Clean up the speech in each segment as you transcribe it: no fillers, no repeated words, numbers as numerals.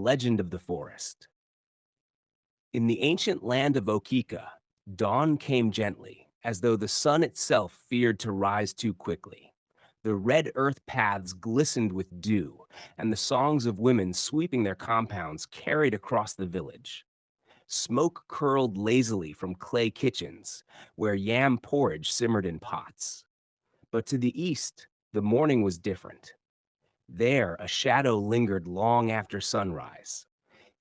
legend of the forest. In the ancient land of Okika, dawn came gently, as though the sun itself feared to rise too quickly. The red earth paths glistened with dew, and the songs of women sweeping their compounds carried across the village. Smoke curled lazily from clay kitchens, where yam porridge simmered in pots. But to the east, the morning was different. There, a shadow lingered long after sunrise.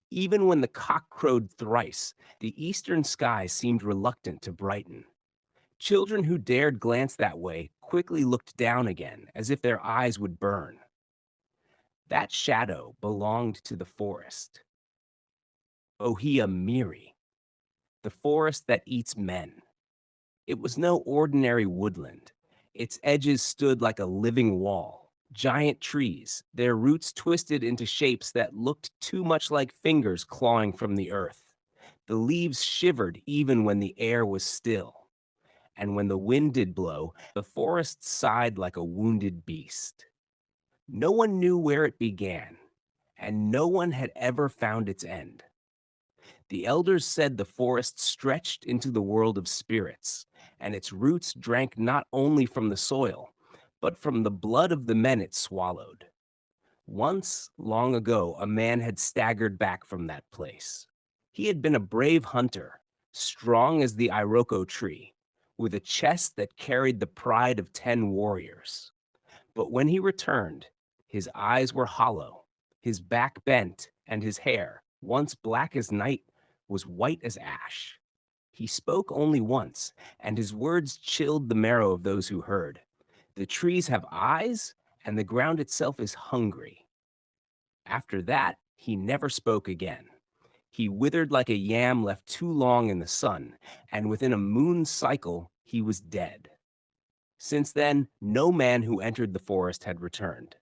Even when the cock crowed thrice, the eastern sky seemed reluctant to brighten. Children who dared glance that way quickly looked down again, as if their eyes would burn. That shadow belonged to the forest. Ohia Miri, the forest that eats men. It was no ordinary woodland. Its edges stood like a living wall. Giant trees, their roots twisted into shapes that looked too much like fingers clawing from the earth. The leaves shivered even when the air was still. And when the wind did blow, the forest sighed like a wounded beast. No one knew where it began, and no one had ever found its end. The elders said the forest stretched into the world of spirits, and its roots drank not only from the soil, but from the blood of the men it swallowed. Once, long ago, a man had staggered back from that place. He had been a brave hunter, strong as the Iroko tree, with a chest that carried the pride of 10 warriors. But when he returned, his eyes were hollow, his back bent, and his hair, once black as night, was white as ash. He spoke only once, and his words chilled the marrow of those who heard. The trees have eyes, and the ground itself is hungry. After that, he never spoke again. He withered like a yam left too long in the sun, and within a moon cycle, he was dead. Since then, no man who entered the forest had returned.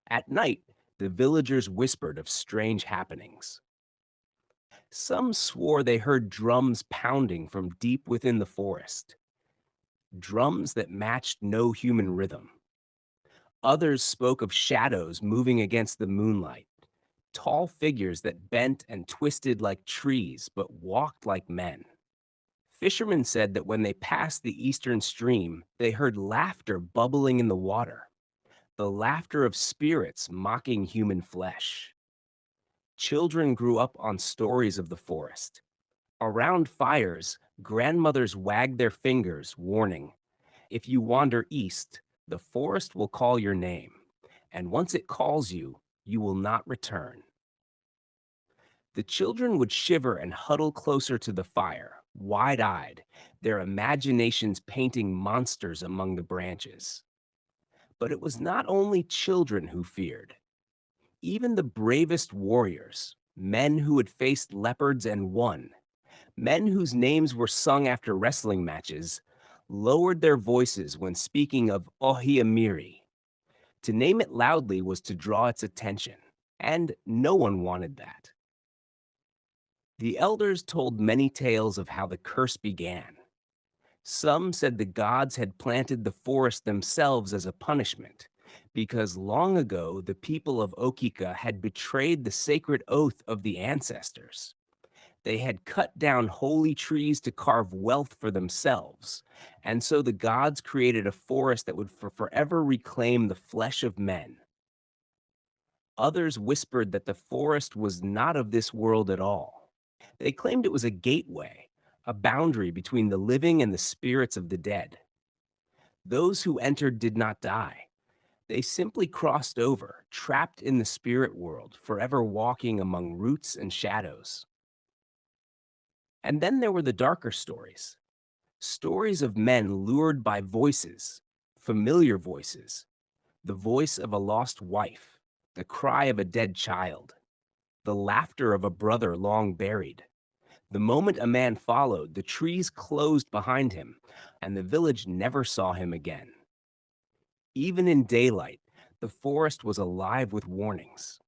At night, the villagers whispered of strange happenings. Some swore they heard drums pounding from deep within the forest, drums that matched no human rhythm. Others spoke of shadows moving against the moonlight, tall figures that bent and twisted like trees but walked like men. Fishermen said that when they passed the eastern stream, they heard laughter bubbling in the water, the laughter of spirits mocking human flesh. Children grew up on stories of the forest. Around fires, grandmothers wagged their fingers, warning, if you wander east, the forest will call your name, and once it calls you, you will not return. The children would shiver and huddle closer to the fire, wide-eyed, their imaginations painting monsters among the branches. But it was not only children who feared. Even the bravest warriors, men who had faced leopards and won, men whose names were sung after wrestling matches, lowered their voices when speaking of Ohiamiri. To name it loudly was to draw its attention, and no one wanted that. The elders told many tales of how the curse began. Some said the gods had planted the forest themselves as a punishment, because long ago the people of Okika had betrayed the sacred oath of the ancestors. They had cut down holy trees to carve wealth for themselves, and so the gods created a forest that would forever reclaim the flesh of men. Others whispered that the forest was not of this world at all. They claimed it was a gateway, a boundary between the living and the spirits of the dead. Those who entered did not die. They simply crossed over, trapped in the spirit world, forever walking among roots and shadows. And then there were the darker stories. Stories of men lured by voices, familiar voices, the voice of a lost wife, the cry of a dead child, the laughter of a brother long buried. The moment a man followed, the trees closed behind him, and the village never saw him again. Even in daylight, the forest was alive with warnings.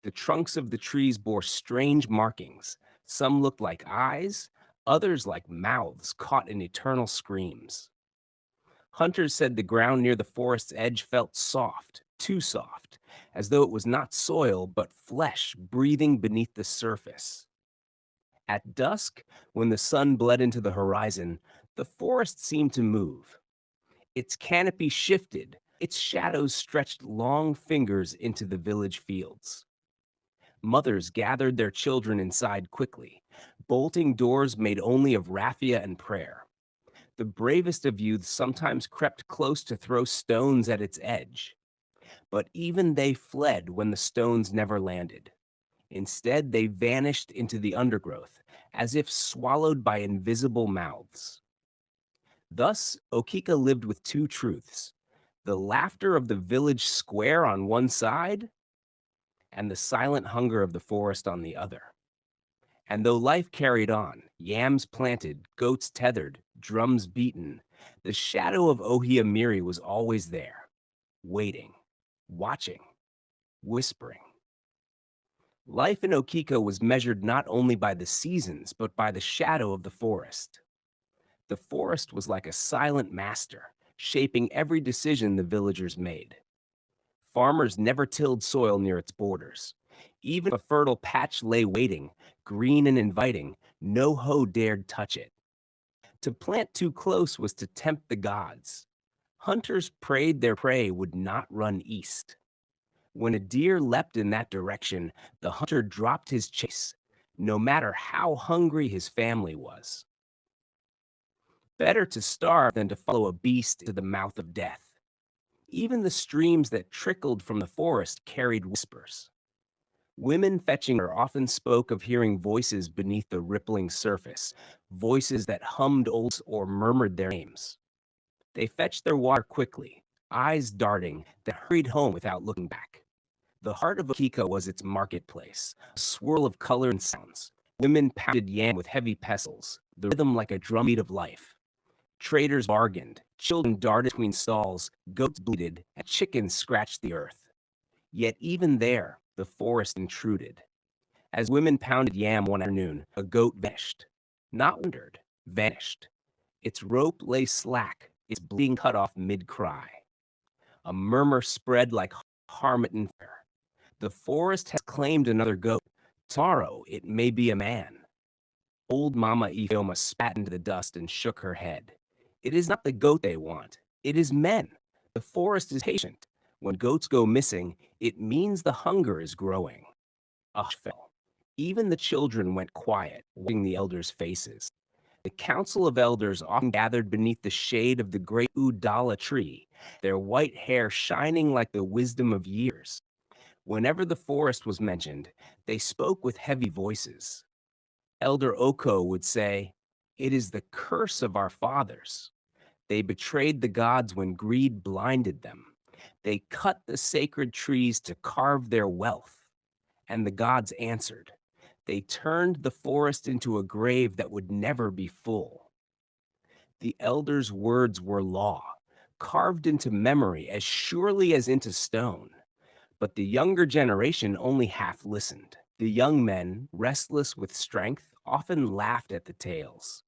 The trunks of the trees bore strange markings. Some looked like eyes, others like mouths caught in eternal screams. Hunters said the ground near the forest's edge felt soft, too soft, as though it was not soil but flesh breathing beneath the surface. At dusk, when the sun bled into the horizon, the forest seemed to move. Its canopy shifted, its shadows stretched long fingers into the village fields. Mothers gathered their children inside quickly, bolting doors made only of raffia and prayer. The bravest of youths sometimes crept close to throw stones at its edge, but even they fled when the stones never landed. Instead, they vanished into the undergrowth, as if swallowed by invisible mouths. Thus, Okika lived with two truths: the laughter of the village square on one side, and the silent hunger of the forest on the other. And though life carried on, yams planted, goats tethered, drums beaten, the shadow of Ohiamiri was always there, waiting, watching, whispering. Life in Okika was measured not only by the seasons, but by the shadow of the forest. The forest was like a silent master, shaping every decision the villagers made. Farmers never tilled soil near its borders. Even if a fertile patch lay waiting, green and inviting, no hoe dared touch it. To plant too close was to tempt the gods. Hunters prayed their prey would not run east. When a deer leapt in that direction, the hunter dropped his chase, no matter how hungry his family was. Better to starve than to follow a beast to the mouth of death. Even the streams that trickled from the forest carried whispers. Women fetching water often spoke of hearing voices beneath the rippling surface, voices that hummed old or murmured their names. They fetched their water quickly, eyes darting, then hurried home without looking back. The heart of Akiko was its marketplace, a swirl of color and sounds. Women pounded yam with heavy pestles, the rhythm like a drumbeat of life. Traders bargained, children darted between stalls, goats bleated, and chickens scratched the earth. Yet even there, the forest intruded. As women pounded yam one afternoon, a goat vanished. Not wandered, vanished. Its rope lay slack, its bleeding cut off mid-cry. A murmur spread like harmattan fire. The forest has claimed another goat. Tomorrow it may be a man. Old Mama Ifeoma spat into the dust and shook her head. It is not the goat they want. It is men. The forest is patient. When goats go missing, it means the hunger is growing. A hush fell. Even the children went quiet, watching the elders' faces. The council of elders often gathered beneath the shade of the great Udala tree, their white hair shining like the wisdom of years. Whenever the forest was mentioned, they spoke with heavy voices. Elder Oko would say, "It is the curse of our fathers. They betrayed the gods when greed blinded them. They cut the sacred trees to carve their wealth." And the gods answered. They turned the forest into a grave that would never be full. The elders' words were law, carved into memory as surely as into stone. But the younger generation only half listened. The young men, restless with strength, often laughed at the tales.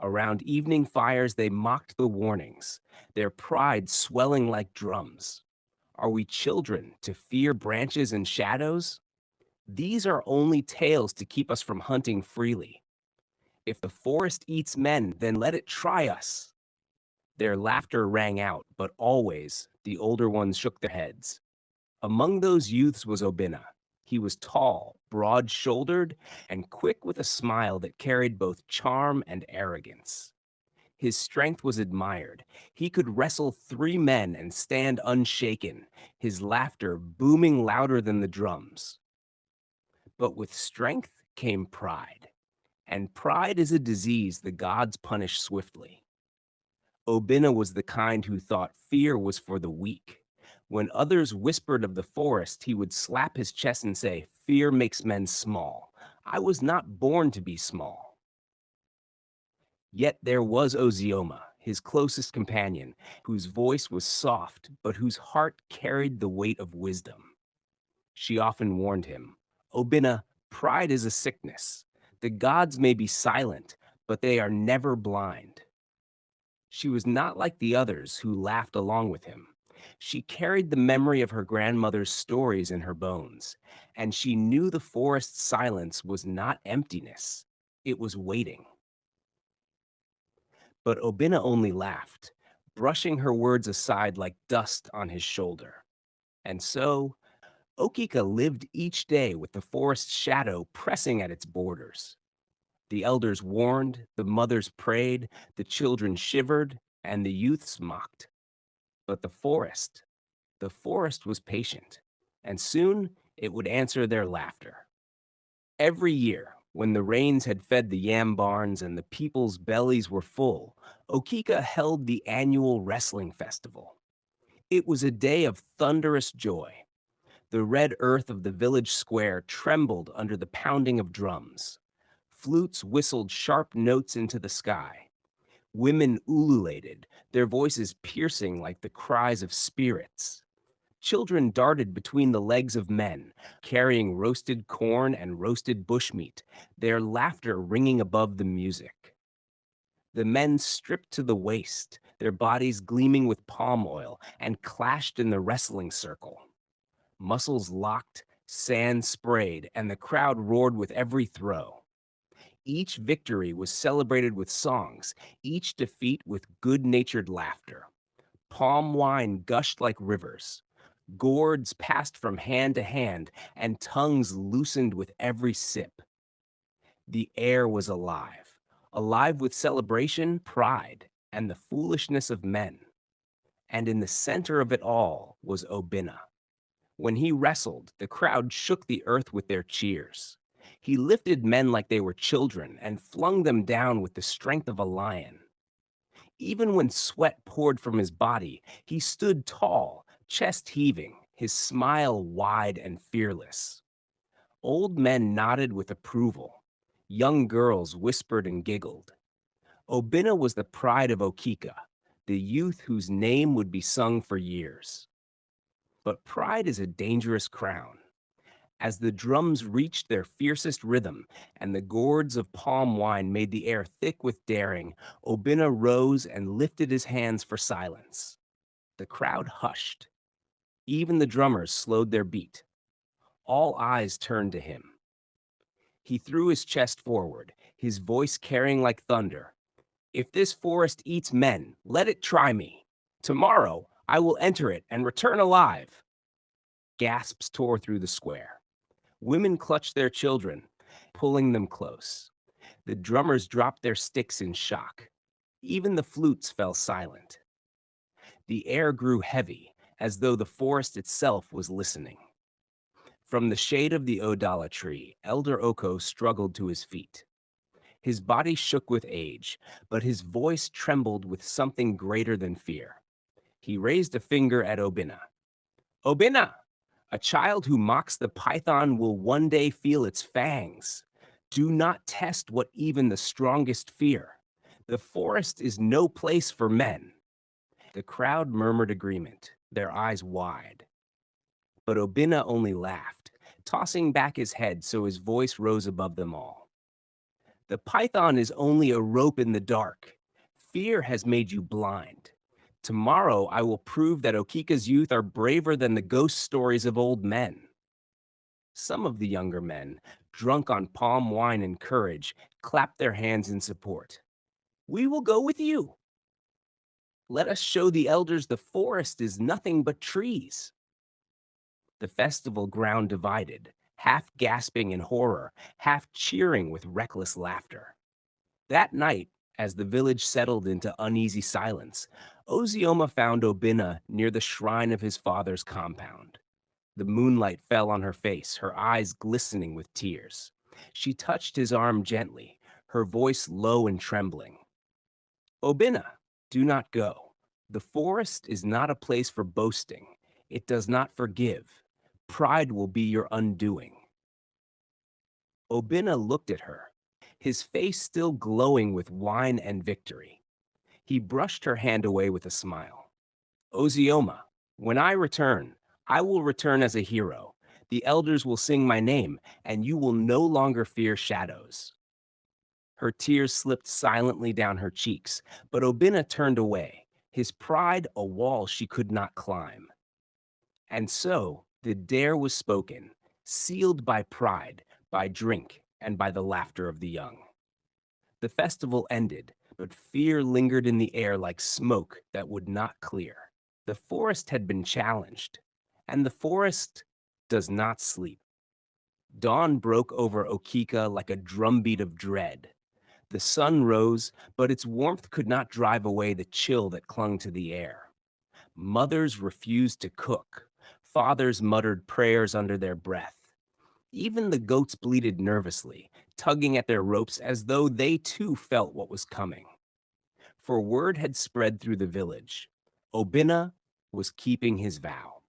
Around evening fires, they mocked the warnings, their pride swelling like drums. Are we children to fear branches and shadows? These are only tales to keep us from hunting freely. If the forest eats men, then let it try us. Their laughter rang out, but always the older ones shook their heads. Among those youths was Obina. He was tall, broad-shouldered, and quick with a smile that carried both charm and arrogance. His strength was admired. He could wrestle 3 men and stand unshaken, his laughter booming louder than the drums. But with strength came pride, and pride is a disease the gods punish swiftly. Obina was the kind who thought fear was for the weak. When others whispered of the forest, he would slap his chest and say, "Fear makes men small. I was not born to be small." Yet there was Ozioma, his closest companion, whose voice was soft, but whose heart carried the weight of wisdom. She often warned him, "Obina, pride is a sickness. The gods may be silent, but they are never blind." She was not like the others who laughed along with him. She carried the memory of her grandmother's stories in her bones, and she knew the forest's silence was not emptiness, it was waiting. But Obina only laughed, brushing her words aside like dust on his shoulder. And so, Okika lived each day with the forest's shadow pressing at its borders. The elders warned, the mothers prayed, the children shivered, and the youths mocked. But the forest was patient, and soon it would answer their laughter. Every year, when the rains had fed the yam barns and the people's bellies were full, Okika held the annual wrestling festival. It was a day of thunderous joy. The red earth of the village square trembled under the pounding of drums. Flutes whistled sharp notes into the sky. Women ululated, their voices piercing like the cries of spirits. Children darted between the legs of men, carrying roasted corn and roasted bushmeat, their laughter ringing above the music. The men stripped to the waist, their bodies gleaming with palm oil, and clashed in the wrestling circle. Muscles locked, sand sprayed, and the crowd roared with every throw. Each victory was celebrated with songs, each defeat with good-natured laughter. Palm wine gushed like rivers. Gourds passed from hand to hand, and tongues loosened with every sip. The air was alive, alive with celebration, pride, and the foolishness of men. And in the center of it all was Obina. When he wrestled, the crowd shook the earth with their cheers. He lifted men like they were children and flung them down with the strength of a lion. Even when sweat poured from his body, he stood tall, chest heaving, his smile wide and fearless. Old men nodded with approval. Young girls whispered and giggled. Obina was the pride of Okika, the youth whose name would be sung for years. But pride is a dangerous crown. As the drums reached their fiercest rhythm and the gourds of palm wine made the air thick with daring, Obina rose and lifted his hands for silence. The crowd hushed. Even the drummers slowed their beat. All eyes turned to him. He threw his chest forward, his voice carrying like thunder. If this forest eats men, let it try me. Tomorrow I will enter it and return alive. Gasps tore through the square. Women clutched their children, pulling them close. The drummers dropped their sticks in shock. Even the flutes fell silent. The air grew heavy, as though the forest itself was listening. From the shade of the Odala tree, Elder Oko struggled to his feet. His body shook with age, but his voice trembled with something greater than fear. He raised a finger at Obina. Obina! A child who mocks the python will one day feel its fangs. Do not test what even the strongest fear. The forest is no place for men. The crowd murmured agreement, their eyes wide. But Obina only laughed, tossing back his head so his voice rose above them all. The python is only a rope in the dark. Fear has made you blind. Tomorrow I will prove that Okika's youth are braver than the ghost stories of old men. Some of the younger men, drunk on palm wine and courage, clapped their hands in support. We will go with you. Let us show the elders the forest is nothing but trees. The festival ground divided, half gasping in horror, half cheering with reckless laughter. That night, as the village settled into uneasy silence, Ozioma found Obina near the shrine of his father's compound. The moonlight fell on her face, her eyes glistening with tears. She touched his arm gently, her voice low and trembling. Obina, do not go. The forest is not a place for boasting. It does not forgive. Pride will be your undoing. Obina looked at her, his face still glowing with wine and victory. He brushed her hand away with a smile. Ozioma, when I return, I will return as a hero. The elders will sing my name, and you will no longer fear shadows. Her tears slipped silently down her cheeks, but Obina turned away, his pride a wall she could not climb. And so the dare was spoken, sealed by pride, by drink, and by the laughter of the young. The festival ended, but fear lingered in the air like smoke that would not clear. The forest had been challenged, and the forest does not sleep. Dawn broke over Okika like a drumbeat of dread. The sun rose, but its warmth could not drive away the chill that clung to the air. Mothers refused to cook. Fathers muttered prayers under their breath. Even the goats bleated nervously, tugging at their ropes as though they too felt what was coming. For word had spread through the village. Obinna was keeping his vow.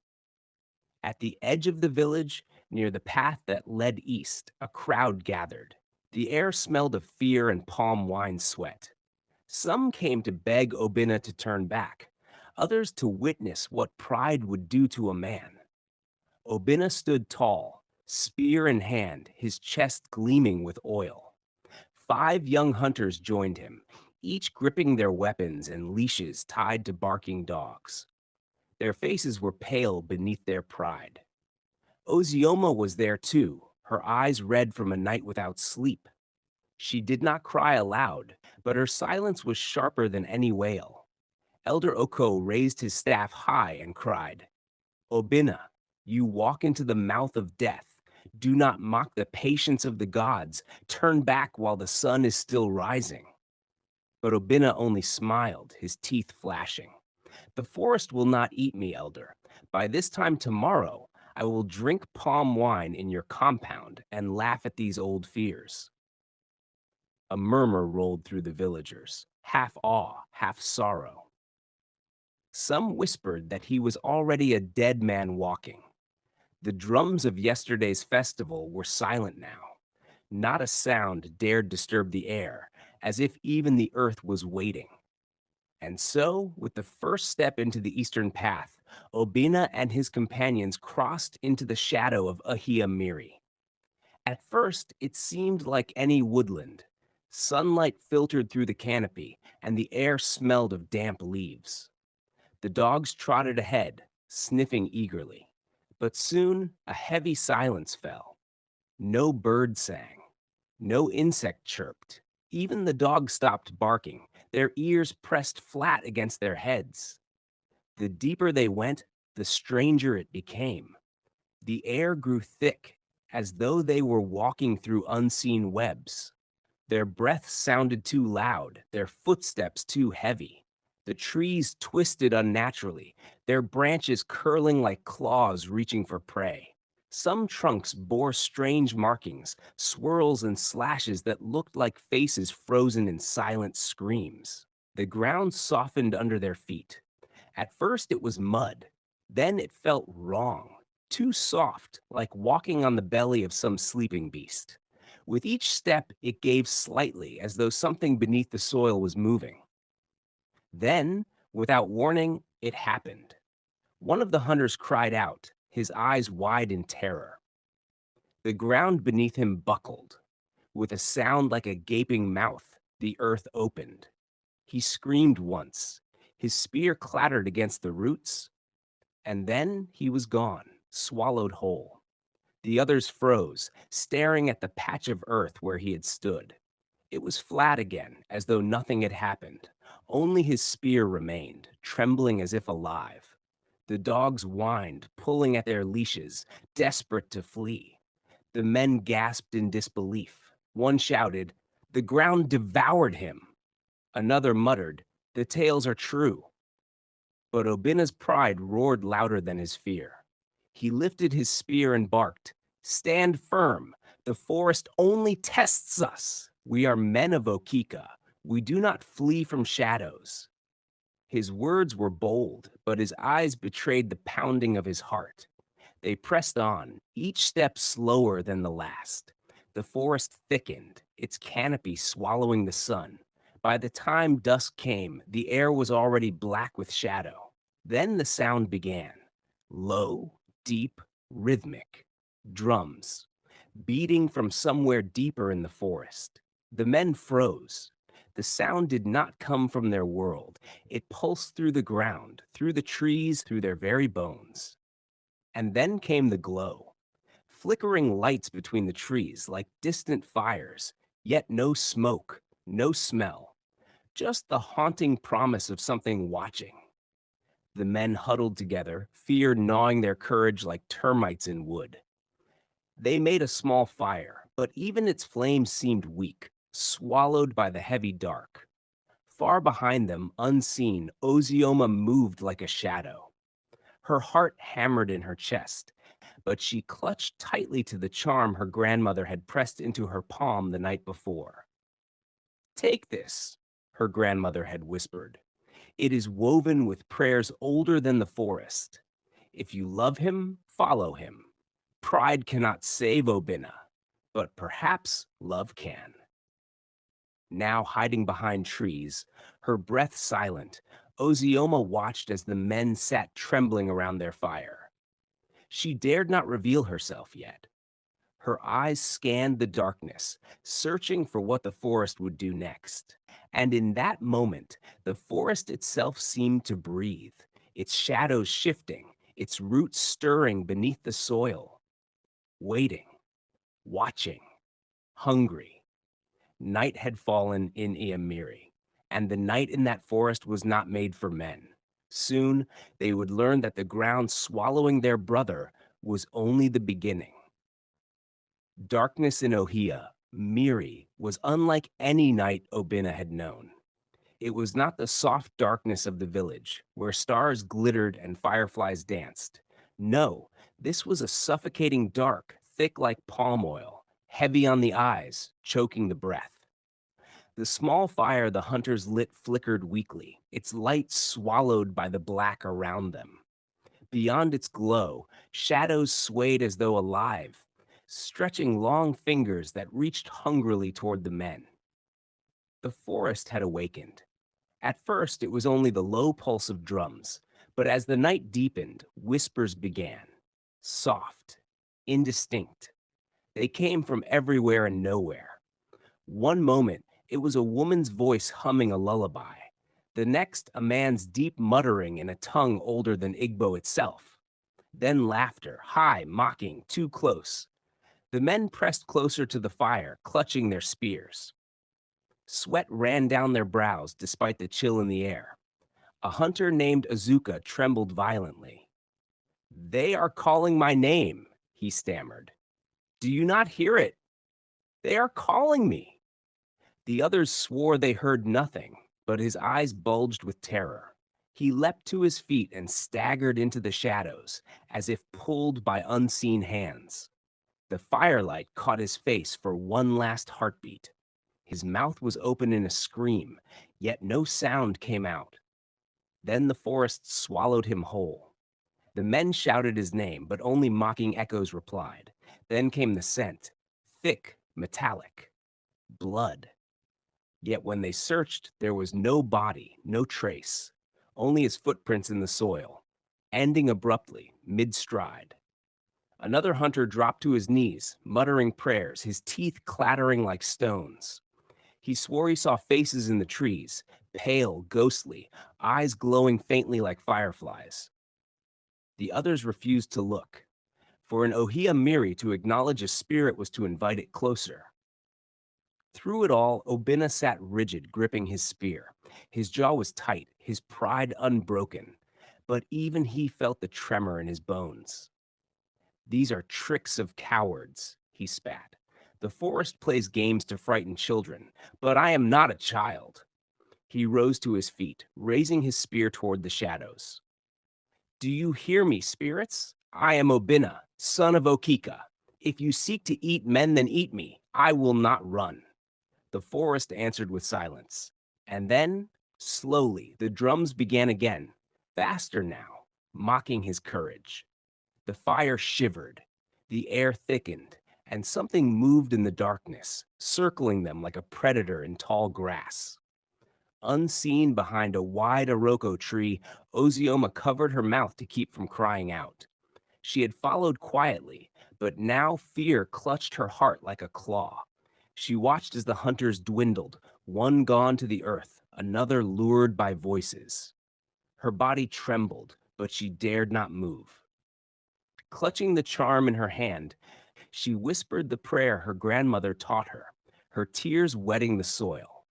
At the edge of the village, near the path that led east, a crowd gathered. The air smelled of fear and palm wine sweat. Some came to beg Obinna to turn back, others to witness what pride would do to a man. Obinna stood tall, spear in hand, his chest gleaming with oil. 5 young hunters joined him, each gripping their weapons and leashes tied to barking dogs. Their faces were pale beneath their pride. Ozioma was there too, her eyes red from a night without sleep. She did not cry aloud, but her silence was sharper than any wail. Elder Oko raised his staff high and cried, Obinna, you walk into the mouth of death. Do not mock the patience of the gods. Turn back while the sun is still rising. But Obinna only smiled, his teeth flashing. The forest will not eat me, Elder. By this time tomorrow, I will drink palm wine in your compound and laugh at these old fears. A murmur rolled through the villagers, half awe, half sorrow. Some whispered that he was already a dead man walking. The drums of yesterday's festival were silent now. Not a sound dared disturb the air, as if even the earth was waiting. And so, with the first step into the eastern path, Obinna and his companions crossed into the shadow of Ahia Miri. At first, it seemed like any woodland. Sunlight filtered through the canopy, and the air smelled of damp leaves. The dogs trotted ahead, sniffing eagerly. But soon, a heavy silence fell. No bird sang. No insect chirped. Even the dogs stopped barking, their ears pressed flat against their heads. The deeper they went, the stranger it became. The air grew thick, as though they were walking through unseen webs. Their breaths sounded too loud, their footsteps too heavy. The trees twisted unnaturally, their branches curling like claws reaching for prey. Some trunks bore strange markings, swirls and slashes that looked like faces frozen in silent screams. The ground softened under their feet. At first it was mud, then it felt wrong, too soft, like walking on the belly of some sleeping beast. With each step, it gave slightly, as though something beneath the soil was moving. Then, without warning, it happened. One of the hunters cried out, his eyes wide in terror. The ground beneath him buckled. With a sound like a gaping mouth, the earth opened. He screamed once. His spear clattered against the roots, and then he was gone, swallowed whole. The others froze, staring at the patch of earth where he had stood. It was flat again, as though nothing had happened. Only his spear remained, trembling as if alive. The dogs whined, pulling at their leashes, desperate to flee. The men gasped in disbelief. One shouted, "The ground devoured him." Another muttered, "The tales are true." But Obinna's pride roared louder than his fear. He lifted his spear and barked, "Stand firm. The forest only tests us. We are men of Okika. We do not flee from shadows." His words were bold, but his eyes betrayed the pounding of his heart. They pressed on, each step slower than the last. The forest thickened, its canopy swallowing the sun. By the time dusk came, the air was already black with shadow. Then the sound began, low, deep, rhythmic. Drums, beating from somewhere deeper in the forest. The men froze. The sound did not come from their world. It pulsed through the ground, through the trees, through their very bones. And then came the glow. Flickering lights between the trees like distant fires, yet no smoke, no smell, just the haunting promise of something watching. The men huddled together, fear gnawing their courage like termites in wood. They made a small fire, but even its flames seemed weak, swallowed by the heavy dark. Far behind them, unseen, Ozioma moved like a shadow. Her heart hammered in her chest, but she clutched tightly to the charm her grandmother had pressed into her palm the night before. Take this, her grandmother had whispered. It is woven with prayers older than the forest. If you love him, follow him. Pride cannot save Obina, but perhaps love can. Now hiding behind trees, her breath silent, Ozioma watched as the men sat trembling around their fire. She dared not reveal herself yet. Her eyes scanned the darkness, searching for what the forest would do next. And in that moment, the forest itself seemed to breathe, its shadows shifting, its roots stirring beneath the soil, waiting, watching, hungry. Night had fallen in Iamiri, and the night in that forest was not made for men. Soon, they would learn that the ground swallowing their brother was only the beginning. Darkness in Ohia, Miri, was unlike any night Obina had known. It was not the soft darkness of the village, where stars glittered and fireflies danced. No, this was a suffocating dark, thick like palm oil, heavy on the eyes, choking the breath. The small fire the hunters lit flickered weakly, its light swallowed by the black around them. Beyond its glow, shadows swayed as though alive, stretching long fingers that reached hungrily toward the men. The forest had awakened. At first, it was only the low pulse of drums, but as the night deepened, whispers began. Soft, indistinct. They came from everywhere and nowhere. One moment, it was a woman's voice humming a lullaby. The next, a man's deep muttering in a tongue older than Igbo itself. Then laughter, high, mocking, too close. The men pressed closer to the fire, clutching their spears. Sweat ran down their brows despite the chill in the air. A hunter named Azuka trembled violently. "They are calling my name," he stammered. "Do you not hear it? They are calling me." The others swore they heard nothing, but his eyes bulged with terror. He leapt to his feet and staggered into the shadows, as if pulled by unseen hands. The firelight caught his face for one last heartbeat. His mouth was open in a scream, yet no sound came out. Then the forest swallowed him whole. The men shouted his name, but only mocking echoes replied. Then came the scent, thick, metallic, blood. Yet when they searched, there was no body, no trace, only his footprints in the soil, ending abruptly, mid-stride. Another hunter dropped to his knees, muttering prayers, his teeth clattering like stones. He swore he saw faces in the trees, pale, ghostly, eyes glowing faintly like fireflies. The others refused to look. For in Ohia Miri, to acknowledge a spirit was to invite it closer. Through it all, Obina sat rigid, gripping his spear. His jaw was tight, his pride unbroken, but even he felt the tremor in his bones. "These are tricks of cowards," he spat. "The forest plays games to frighten children, but I am not a child." He rose to his feet, raising his spear toward the shadows. "Do you hear me, spirits? I am Obina, son of Okika. If you seek to eat men, then eat me. I will not run." The forest answered with silence. And then, slowly, the drums began again, faster now, mocking his courage. The fire shivered, the air thickened, and something moved in the darkness, circling them like a predator in tall grass. Unseen behind a wide Iroko tree, Ozioma covered her mouth to keep from crying out. She had followed quietly, but now fear clutched her heart like a claw. She watched as the hunters dwindled, one gone to the earth, another lured by voices. Her body trembled, but she dared not move. Clutching the charm in her hand, she whispered the prayer her grandmother taught her, her tears wetting the soil.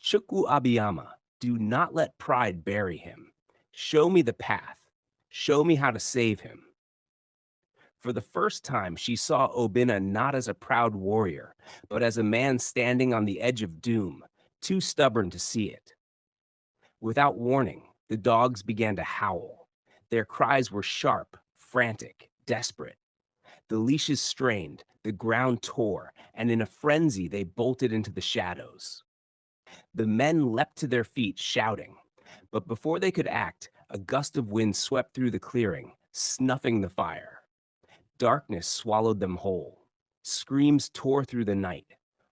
Chukwu Abiyama, do not let pride bury him. Show me the path. Show me how to save him. For the first time, she saw Obinna not as a proud warrior, but as a man standing on the edge of doom, too stubborn to see it. Without warning, the dogs began to howl. Their cries were sharp, frantic, desperate. The leashes strained, the ground tore, and in a frenzy they bolted into the shadows. The men leapt to their feet, shouting. But before they could act, a gust of wind swept through the clearing, snuffing the fire. Darkness swallowed them whole. Screams tore through the night.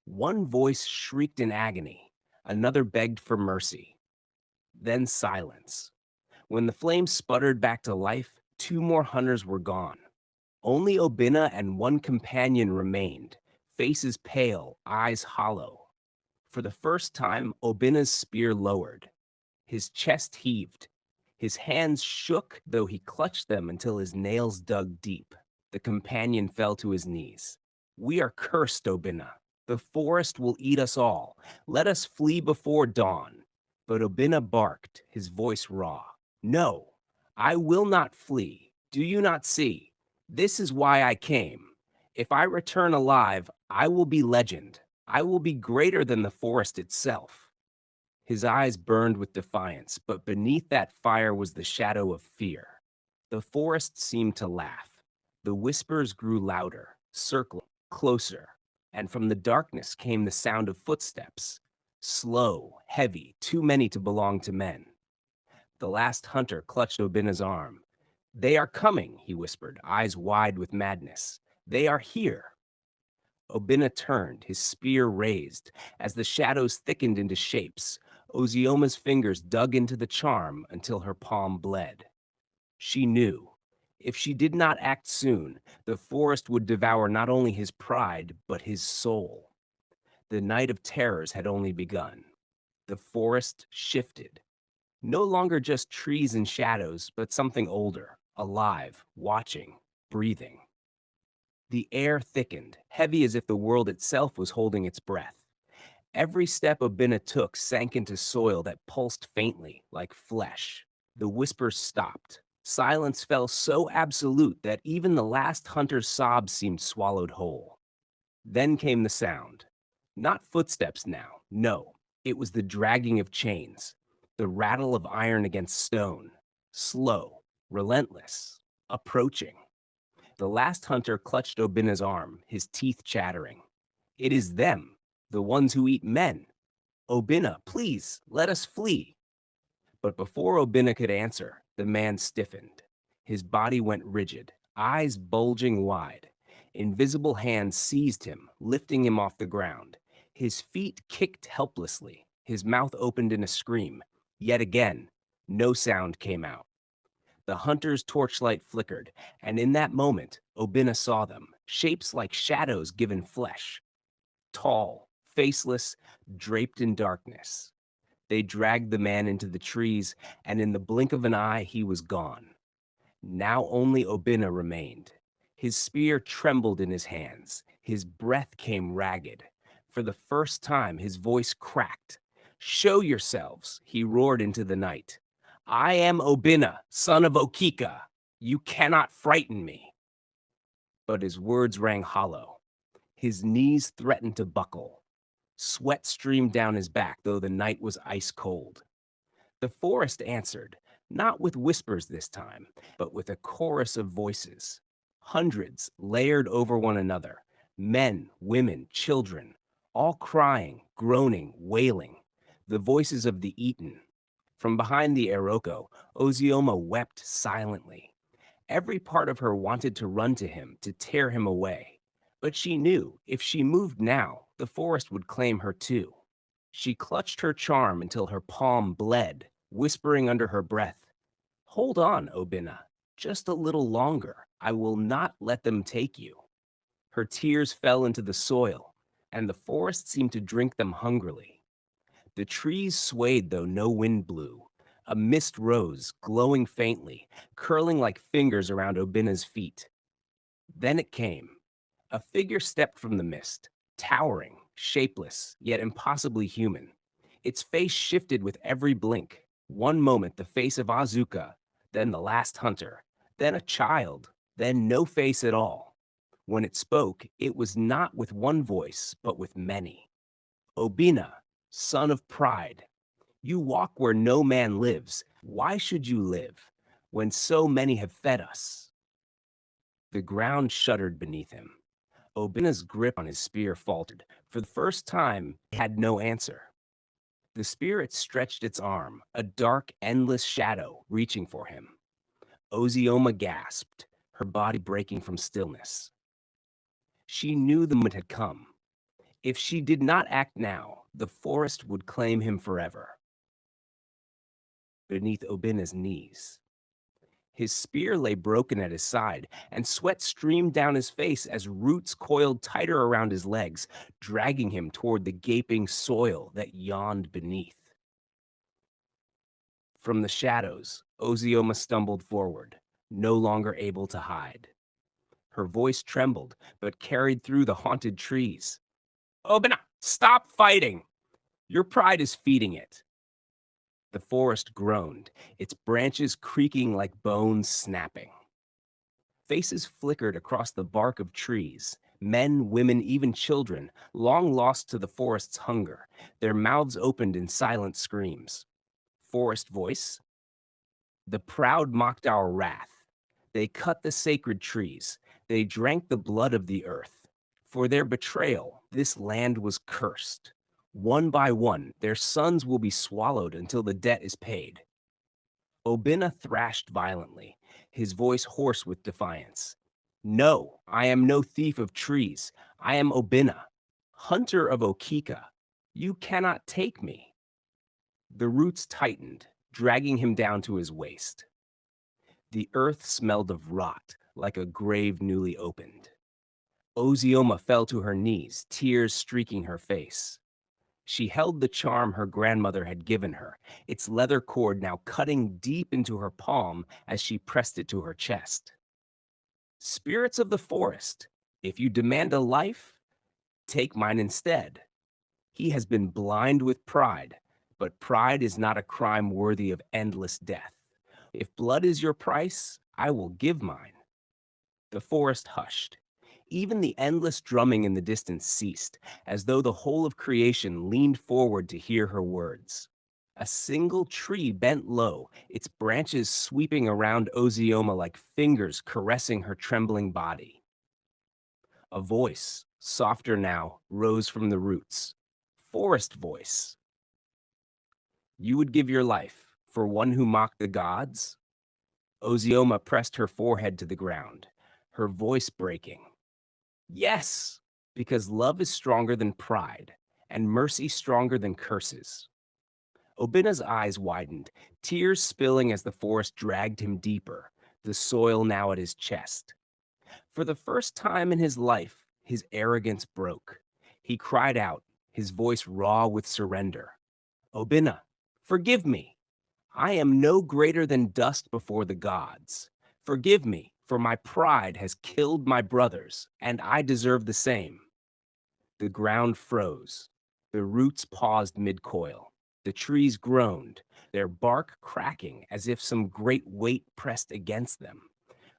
One voice shrieked in agony. Another begged for mercy. Then silence. When the flames sputtered back to life, two more hunters were gone. Only Obinna and one companion remained, faces pale, eyes hollow. For the first time, Obinna's spear lowered. His chest heaved. His hands shook, though he clutched them until his nails dug deep. The companion fell to his knees. We are cursed, Obinna. The forest will eat us all. Let us flee before dawn. But Obinna barked, his voice raw. No, I will not flee. Do you not see? This is why I came. If I return alive, I will be legend. I will be greater than the forest itself. His eyes burned with defiance, but beneath that fire was the shadow of fear. The forest seemed to laugh. The whispers grew louder, circling closer, and from the darkness came the sound of footsteps. Slow, heavy, too many to belong to men. The last hunter clutched Obinna's arm. They are coming, he whispered, eyes wide with madness. They are here. Obinna turned, his spear raised. As the shadows thickened into shapes, Ozioma's fingers dug into the charm until her palm bled. She knew. If she did not act soon, the forest would devour not only his pride, but his soul. The night of terrors had only begun. The forest shifted. No longer just trees and shadows, but something older, alive, watching, breathing. The air thickened, heavy as if the world itself was holding its breath. Every step Obinna took sank into soil that pulsed faintly, like flesh. The whispers stopped. Silence fell so absolute that even the last hunter's sobs seemed swallowed whole. Then came the sound. Not footsteps now, no. It was the dragging of chains, the rattle of iron against stone. Slow, relentless, approaching. The last hunter clutched Obinna's arm, his teeth chattering. It is them, the ones who eat men. Obinna, please, let us flee. But before Obinna could answer, the man stiffened. His body went rigid, eyes bulging wide. Invisible hands seized him, lifting him off the ground. His feet kicked helplessly, his mouth opened in a scream. Yet again, no sound came out. The hunter's torchlight flickered, and in that moment, Obinna saw them, shapes like shadows given flesh. Tall, faceless, draped in darkness. They dragged the man into the trees, and in the blink of an eye, he was gone. Now only Obinna remained. His spear trembled in his hands. His breath came ragged. For the first time, his voice cracked. Show yourselves, he roared into the night. I am Obinna, son of Okika. You cannot frighten me. But his words rang hollow. His knees threatened to buckle. Sweat streamed down his back, though the night was ice cold. The forest answered, not with whispers this time, but with a chorus of voices. Hundreds layered over one another, men, women, children, all crying, groaning, wailing, the voices of the eaten. From behind the Iroko, Ozioma wept silently. Every part of her wanted to run to him, to tear him away. But she knew if she moved now, the forest would claim her too. She clutched her charm until her palm bled, whispering under her breath, Hold on, Obinna, just a little longer. I will not let them take you. Her tears fell into the soil, and the forest seemed to drink them hungrily. The trees swayed though no wind blew. A mist rose, glowing faintly, curling like fingers around Obina's feet. Then it came. A figure stepped from the mist, towering, shapeless, yet impossibly human. Its face shifted with every blink. One moment, the face of Azuka, then the last hunter, then a child, then no face at all. When it spoke, it was not with one voice, but with many. Obina, son of pride, you walk where no man lives. Why should you live when so many have fed us? The ground shuddered beneath him. Obina's grip on his spear faltered. For the first time, it had no answer. The spirit stretched its arm, a dark, endless shadow reaching for him. Ozioma gasped, her body breaking from stillness. She knew the moment had come. If she did not act now, the forest would claim him forever. Beneath Obina's knees, his spear lay broken at his side, and sweat streamed down his face as roots coiled tighter around his legs, dragging him toward the gaping soil that yawned beneath. From the shadows, Ozioma stumbled forward, no longer able to hide. Her voice trembled, but carried through the haunted trees. Obina, stop fighting! Your pride is feeding it. The forest groaned, its branches creaking like bones snapping. Faces flickered across the bark of trees. Men, women, even children, long lost to the forest's hunger, their mouths opened in silent screams. Forest voice. The proud mocked our wrath. They cut the sacred trees. They drank the blood of the earth. For their betrayal, this land was cursed. One by one, their sons will be swallowed until the debt is paid. Obina thrashed violently, his voice hoarse with defiance. No, I am no thief of trees. I am Obina, hunter of Okika. You cannot take me. The roots tightened, dragging him down to his waist. The earth smelled of rot, like a grave newly opened. Ozioma fell to her knees, tears streaking her face. She held the charm her grandmother had given her, its leather cord now cutting deep into her palm as she pressed it to her chest. Spirits of the forest, if you demand a life, take mine instead. He has been blind with pride, but pride is not a crime worthy of endless death. If blood is your price, I will give mine. The forest hushed. Even the endless drumming in the distance ceased, as though the whole of creation leaned forward to hear her words. A single tree bent low, its branches sweeping around Ozioma like fingers caressing her trembling body. A voice, softer now, rose from the roots. Forest voice. You would give your life for one who mocked the gods? Ozioma pressed her forehead to the ground, her voice breaking. Yes, because love is stronger than pride, and mercy stronger than curses. Obina's eyes widened, tears spilling as the forest dragged him deeper, the soil now at his chest. For the first time in his life, his arrogance broke. He cried out, his voice raw with surrender. Obina, forgive me. I am no greater than dust before the gods. Forgive me, for my pride has killed my brothers, and I deserve the same. The ground froze. The roots paused mid-coil. The trees groaned, their bark cracking as if some great weight pressed against them.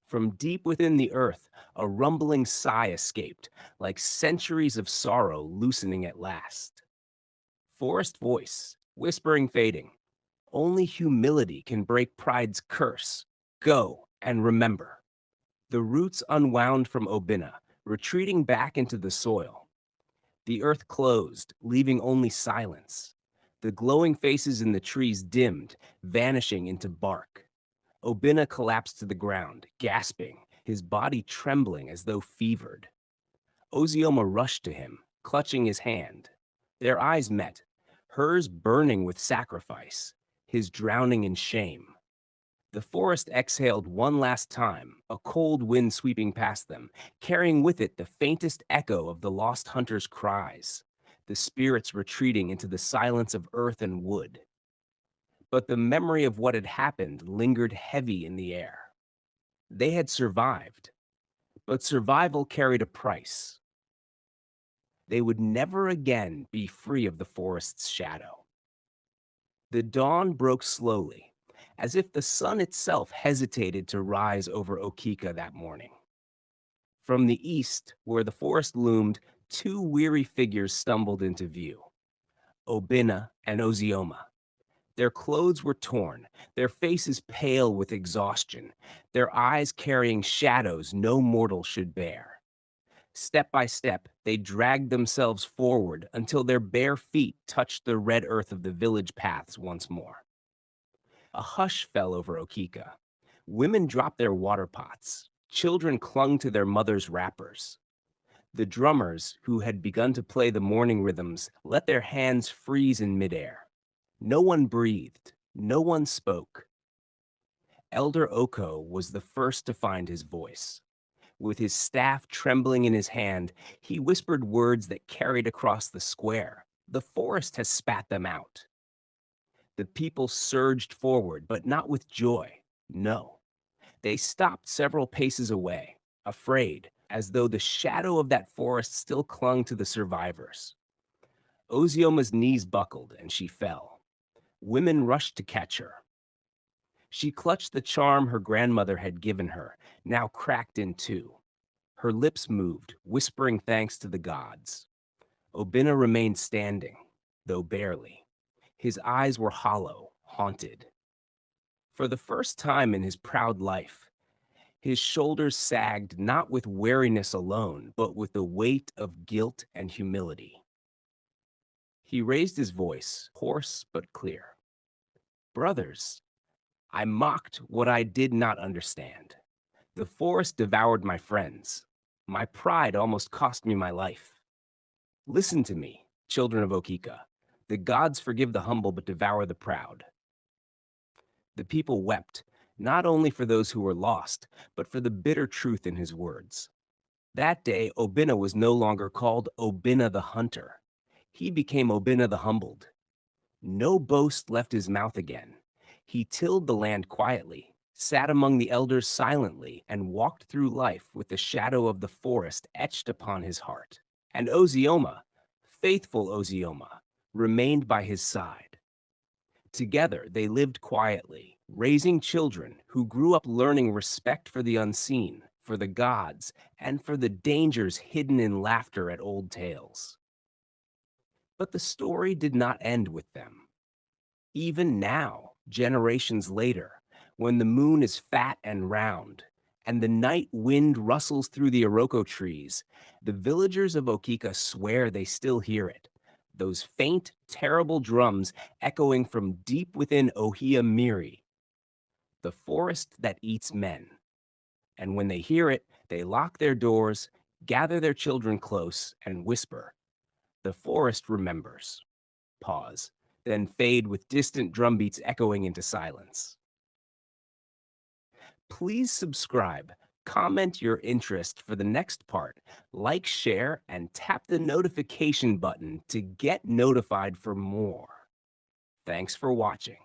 From deep within the earth, a rumbling sigh escaped, like centuries of sorrow loosening at last. Forest voice, whispering fading. Only humility can break pride's curse. Go and remember. The roots unwound from Obina, retreating back into the soil. The earth closed, leaving only silence. The glowing faces in the trees dimmed, vanishing into bark. Obina collapsed to the ground, gasping, his body trembling as though fevered. Ozioma rushed to him, clutching his hand. Their eyes met, hers burning with sacrifice, his drowning in shame. The forest exhaled one last time, a cold wind sweeping past them, carrying with it the faintest echo of the lost hunter's cries, the spirits retreating into the silence of earth and wood. But the memory of what had happened lingered heavy in the air. They had survived, but survival carried a price. They would never again be free of the forest's shadow. The dawn broke slowly, as if the sun itself hesitated to rise over Okika that morning. From the east, where the forest loomed, two weary figures stumbled into view, Obina and Ozioma. Their clothes were torn, their faces pale with exhaustion, their eyes carrying shadows no mortal should bear. Step by step, they dragged themselves forward until their bare feet touched the red earth of the village paths once more. A hush fell over Okika. Women dropped their water pots. Children clung to their mothers' wrappers. The drummers, who had begun to play the morning rhythms, let their hands freeze in midair. No one breathed. No one spoke. Elder Oko was the first to find his voice. With his staff trembling in his hand, he whispered words that carried across the square. The forest has spat them out. The people surged forward, but not with joy. No. They stopped several paces away, afraid, as though the shadow of that forest still clung to the survivors. Ozioma's knees buckled and she fell. Women rushed to catch her. She clutched the charm her grandmother had given her, now cracked in two. Her lips moved, whispering thanks to the gods. Obina remained standing, though barely. His eyes were hollow, haunted. For the first time in his proud life, his shoulders sagged not with weariness alone, but with the weight of guilt and humility. He raised his voice, hoarse but clear. Brothers, I mocked what I did not understand. The forest devoured my friends. My pride almost cost me my life. Listen to me, children of Okika. The gods forgive the humble but devour the proud. The people wept, not only for those who were lost, but for the bitter truth in his words. That day, Obina was no longer called Obina the Hunter. He became Obina the Humbled. No boast left his mouth again. He tilled the land quietly, sat among the elders silently, and walked through life with the shadow of the forest etched upon his heart. And Ozioma, faithful Ozioma, remained by his side. Together, they lived quietly, raising children who grew up learning respect for the unseen, for the gods, and for the dangers hidden in laughter at old tales. But the story did not end with them. Even now, generations later, when the moon is fat and round, and the night wind rustles through the Iroko trees, the villagers of Okika swear they still hear it. Those faint, terrible drums echoing from deep within Ohia Miri, the forest that eats men. And when they hear it, they lock their doors, gather their children close, and whisper, "The forest remembers." Pause, then fade with distant drumbeats echoing into silence. Please subscribe, comment your interest for the next part, like, share, and tap the notification button to get notified for more. Thanks for watching.